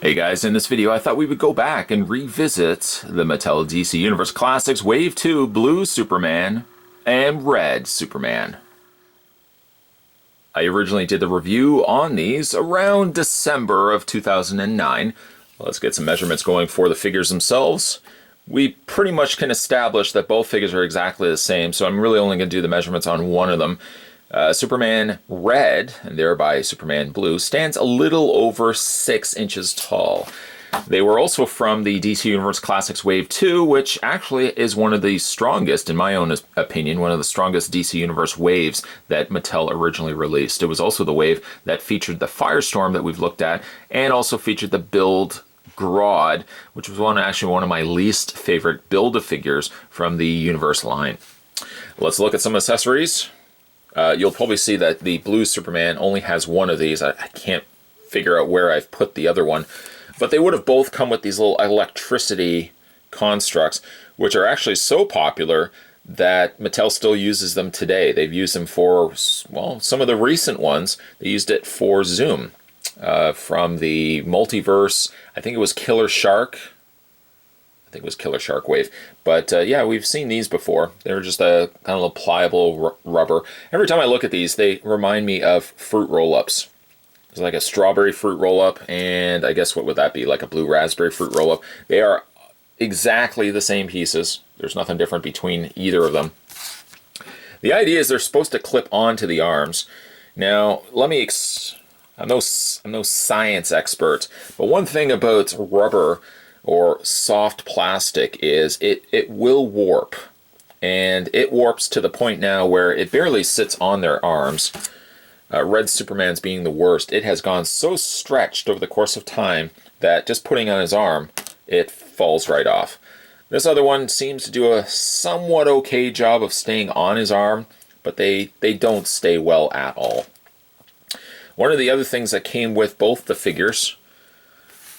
Hey guys, in this video I thought we would go back and revisit the Mattel DC Universe Classics Wave 2 Blue Superman and Red Superman. I originally did the review on these around December of 2009. Let's get some measurements going for the figures themselves. We pretty much can establish that both figures are exactly the same, so I'm really only going to do the measurements on one of them. Superman Red, and thereby Superman Blue, stands a little over 6 inches tall. They were also from the DC Universe Classics Wave 2, which actually is one of the strongest, in my own opinion, one of the strongest DC Universe waves that Mattel originally released. It was also the wave that featured the Firestorm that we've looked at, and also featured the Build Grodd, which was actually one of my least favorite Build-A-Figures from the Universe line. Let's look at some accessories. You'll probably see that the Blue Superman only has one of these. I can't figure out where I've put the other one. But they would have both come with these little electricity constructs, which are actually so popular that Mattel still uses them today. They've used them for, well, some of the recent ones. They used it for Zoom from the multiverse. I think it was Killer Shark. I think it was Killer Shark Wave. But yeah, we've seen these before. They're just a kind of a pliable rubber. Every time I look at these, they remind me of fruit roll-ups. It's like a strawberry fruit roll-up, and I guess what would that be? Like a blue raspberry fruit roll-up. They are exactly the same pieces. There's nothing different between either of them. The idea is they're supposed to clip onto the arms. Now, I'm no science expert, but one thing about rubber or soft plastic is it will warp, and it warps to the point now where it barely sits on their arms. Red Superman's being the worst. It has gone so stretched over the course of time that just putting on his arm, it falls right off. This other one seems to do a somewhat okay job of staying on his arm, but they don't stay well at all. One of the other things that came with both the figures,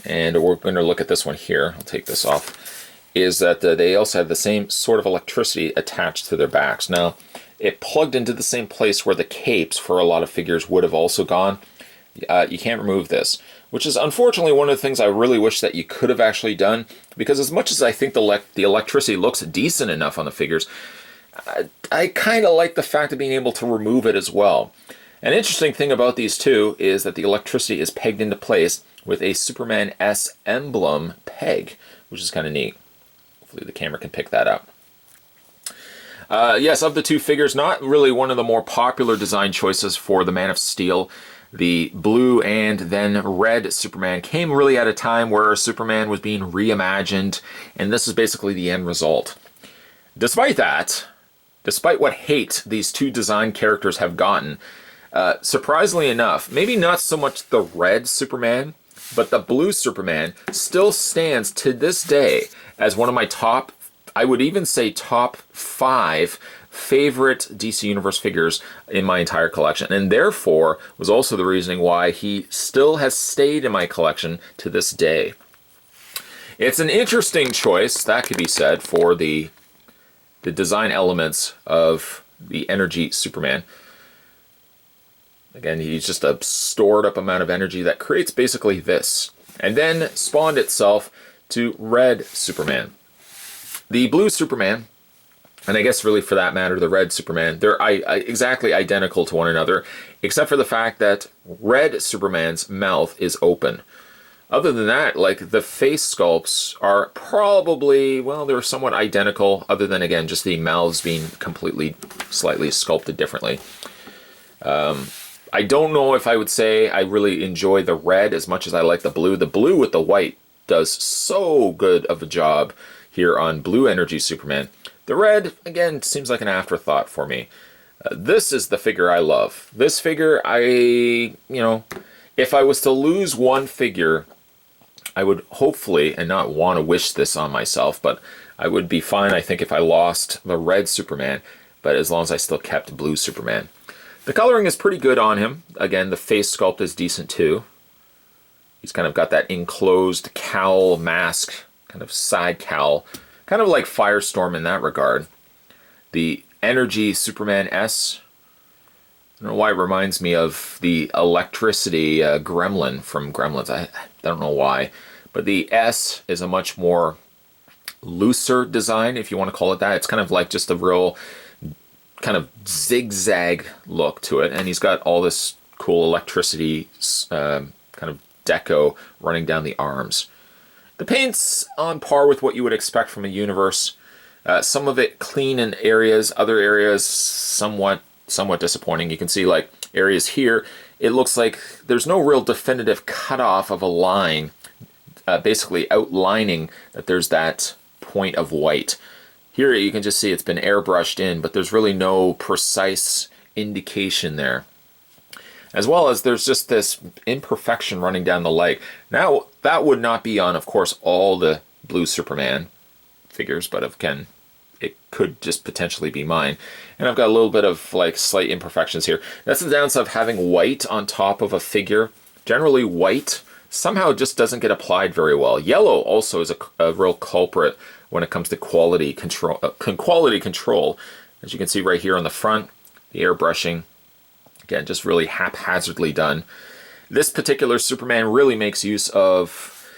and we're going to look at this one here, I'll take this off, is that they also have the same sort of electricity attached to their backs. Now, it plugged into the same place where the capes for a lot of figures would have also gone. You can't remove this, which is unfortunately one of the things I really wish that you could have actually done, because as much as I think the electricity looks decent enough on the figures, I kind of like the fact of being able to remove it as well. An interesting thing about these two is that the electricity is pegged into place with a Superman S emblem peg, which is kind of neat. Hopefully the camera can pick that up. Yes, of the two figures, not really one of the more popular design choices for the Man of Steel. The blue and then red Superman came really at a time where Superman was being reimagined, and this is basically the end result. Despite that, despite what hate these two design characters have gotten, surprisingly enough, maybe not so much the red Superman, but the blue Superman still stands to this day as one of my top, I would even say top 5 favorite DC Universe figures in my entire collection, and therefore was also the reasoning why he still has stayed in my collection to this day. It's an interesting choice, that could be said, for the design elements of the Energy Superman. Again, he's just a stored up amount of energy that creates basically this, and then spawned itself to Red Superman. The Blue Superman, and I guess really for that matter the Red Superman, they're exactly identical to one another, except for the fact that Red Superman's mouth is open. Other than that, like, the face sculpts are probably, well, they're somewhat identical, other than, again, just the mouths being completely, slightly sculpted differently. I don't know if I would say I really enjoy the red as much as I like the blue. The blue with the white does so good of a job here on Blue Energy Superman. The red, again, seems like an afterthought for me. This is the figure I love. This figure, if I was to lose one figure, I would hopefully, and not want to wish this on myself, but I would be fine, I think, if I lost the red Superman, but as long as I still kept Blue Superman. The coloring is pretty good on him. Again, the face sculpt is decent too. He's kind of got that enclosed cowl mask, kind of side cowl, kind of like Firestorm in that regard. The Energy Superman S, don't know why it reminds me of the electricity gremlin from Gremlins. I don't know why. But the S is a much more looser design, if you want to call it that. It's kind of like just a real kind of zigzag look to it. And he's got all this cool electricity kind of deco running down the arms. The paint's on par with what you would expect from a universe. Some of it clean in areas, other areas somewhat disappointing. You can see like areas here, it looks like there's no real definitive cutoff of a line, basically outlining that there's that point of white. Here you can just see it's been airbrushed in, but there's really no precise indication there. As well as there's just this imperfection running down the leg. Now, that would not be on, of course, all the Blue Superman figures, but again, it could just potentially be mine. And I've got a little bit of like slight imperfections here. That's the downside of having white on top of a figure. Generally white somehow just doesn't get applied very well. Yellow also is a real culprit when it comes to quality control. As you can see right here on the front, the airbrushing, again, just really haphazardly done. This particular Superman really makes use of,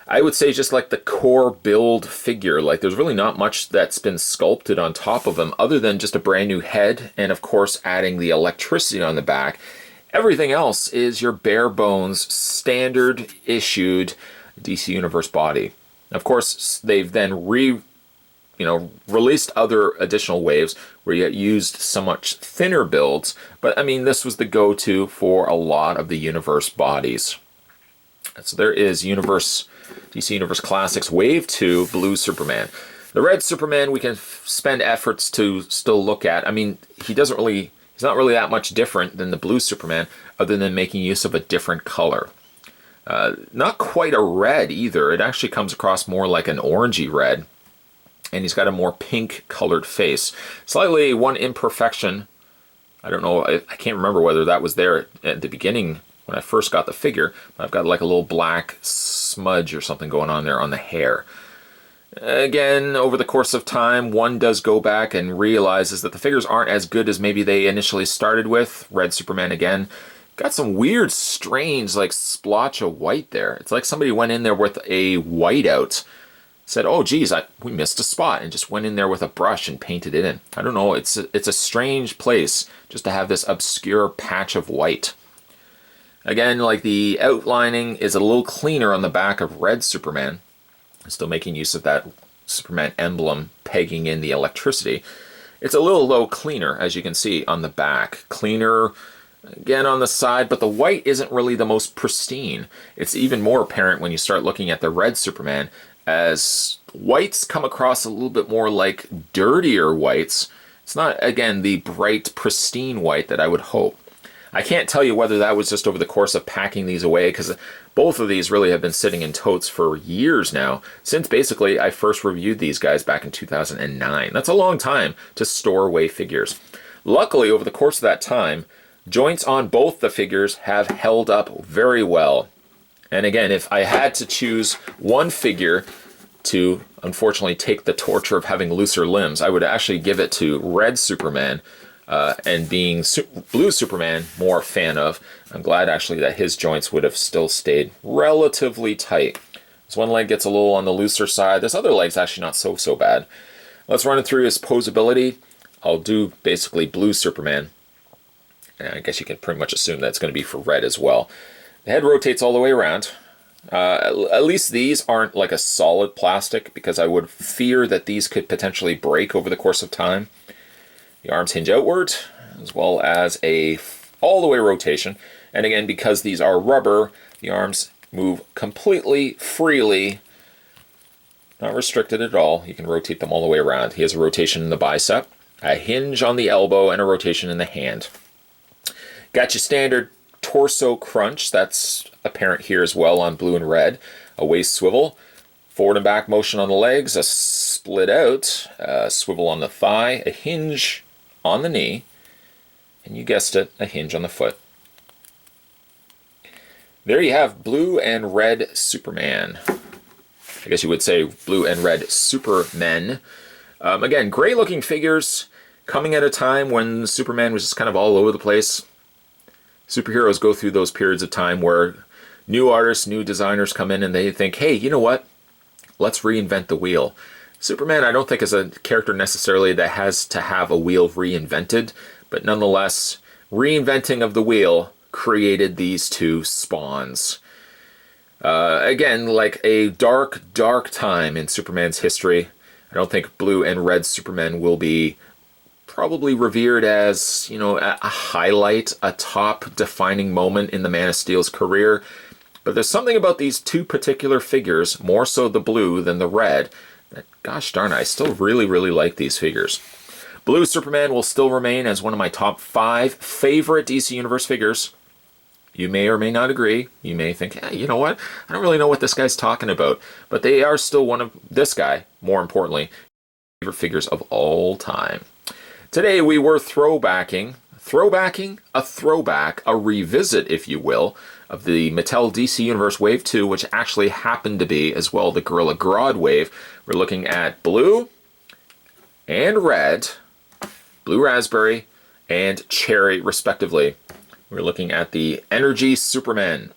I would say, just like the core build figure. Like there's really not much that's been sculpted on top of him other than just a brand new head and of course adding the electricity on the back. Everything else is your bare bones, standard issued DC Universe body. Of course, they've then released other additional waves where you used so much thinner builds, but I mean, this was the go-to for a lot of the Universe bodies. So there is DC Universe Classics Wave 2 Blue Superman. The Red Superman we can spend efforts to still look at. I mean, he's not really that much different than the Blue Superman other than making use of a different color. Not quite a red either. It actually comes across more like an orangey red. And he's got a more pink colored face. Slightly one imperfection. I don't know, I can't remember whether that was there at the beginning when I first got the figure. But I've got like a little black smudge or something going on there on the hair. Again, over the course of time, one does go back and realizes that the figures aren't as good as maybe they initially started with. Red Superman again. Got some weird, strange, like splotch of white there. It's like somebody went in there with a whiteout, said, oh geez, we missed a spot, and just went in there with a brush and painted it in. I don't know, it's a strange place just to have this obscure patch of white. Again, like the outlining is a little cleaner on the back of Red Superman. Still making use of that Superman emblem pegging in the electricity. It's a little low cleaner, as you can see on the back. Cleaner again on the side, but the white isn't really the most pristine. It's even more apparent when you start looking at the Red Superman, as whites come across a little bit more like dirtier whites. It's not, again, the bright, pristine white that I would hope. I can't tell you whether that was just over the course of packing these away, because both of these really have been sitting in totes for years now, since basically I first reviewed these guys back in 2009. That's a long time to store away figures. Luckily, over the course of that time, joints on both the figures have held up very well. And again, if I had to choose one figure to, unfortunately, take the torture of having looser limbs, I would actually give it to Red Superman, and being Blue Superman more a fan of. I'm glad actually that his joints would have still stayed relatively tight. This one leg gets a little on the looser side. This other leg's actually not so bad. Let's run it through his posability. I'll do basically Blue Superman. And I guess you can pretty much assume that it's going to be for Red as well. The head rotates all the way around. At least these aren't like a solid plastic, because I would fear that these could potentially break over the course of time. The arms hinge outward, as well as a all the way rotation. And again, because these are rubber, the arms move completely freely, not restricted at all. You can rotate them all the way around. He has a rotation in the bicep, a hinge on the elbow, and a rotation in the hand. Got your standard torso crunch, that's apparent here as well on Blue and Red. A waist swivel, forward and back motion on the legs, a split out, a swivel on the thigh, a hinge on the knee, and you guessed it, a hinge on the foot. There you have Blue and Red Superman. I guess you would say Blue and Red Supermen. Again, great looking figures. coming at a time when Superman was just kind of all over the place. Superheroes go through those periods of time where new artists, new designers come in and they think, hey, you know what? Let's reinvent the wheel. Superman, I don't think is a character necessarily that has to have a wheel reinvented, but nonetheless, reinventing of the wheel created these two spawns. Again, like a dark, dark time in Superman's history. I don't think blue and red Superman will be probably revered as, you know, a highlight, a top defining moment in the Man of Steel's career. But there's something about these two particular figures, more so the blue than the red, that, gosh darn it, I still really, really like these figures. Blue Superman will still remain as one of my top 5 favorite DC Universe figures. You may or may not agree. You may think, hey, you know what? I don't really know what this guy's talking about. But they are still one of, this guy, more importantly, favorite figures of all time. Today we were throwbacking, a throwback, a revisit, if you will, of the Mattel DC Universe Wave 2, which actually happened to be, as well, the Gorilla Grodd Wave. We're looking at blue and red, blue raspberry and cherry, respectively. We're looking at the Energy Superman.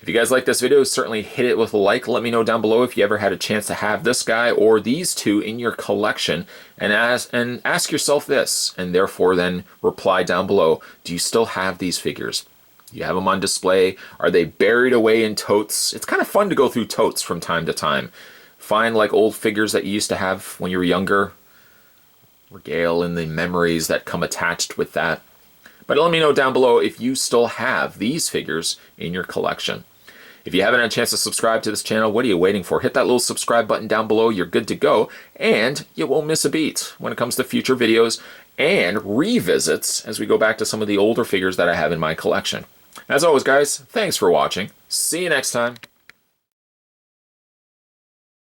If you guys like this video, certainly hit it with a like. Let me know down below if you ever had a chance to have this guy or these two in your collection. And ask yourself this, and therefore then reply down below. Do you still have these figures? Do you have them on display? Are they buried away in totes? It's kind of fun to go through totes from time to time. Find like old figures that you used to have when you were younger. Regale in the memories that come attached with that. But let me know down below if you still have these figures in your collection. If you haven't had a chance to subscribe to this channel, what are you waiting for? Hit that little subscribe button down below. You're good to go. And you won't miss a beat when it comes to future videos and revisits as we go back to some of the older figures that I have in my collection. As always, guys, thanks for watching. See you next time.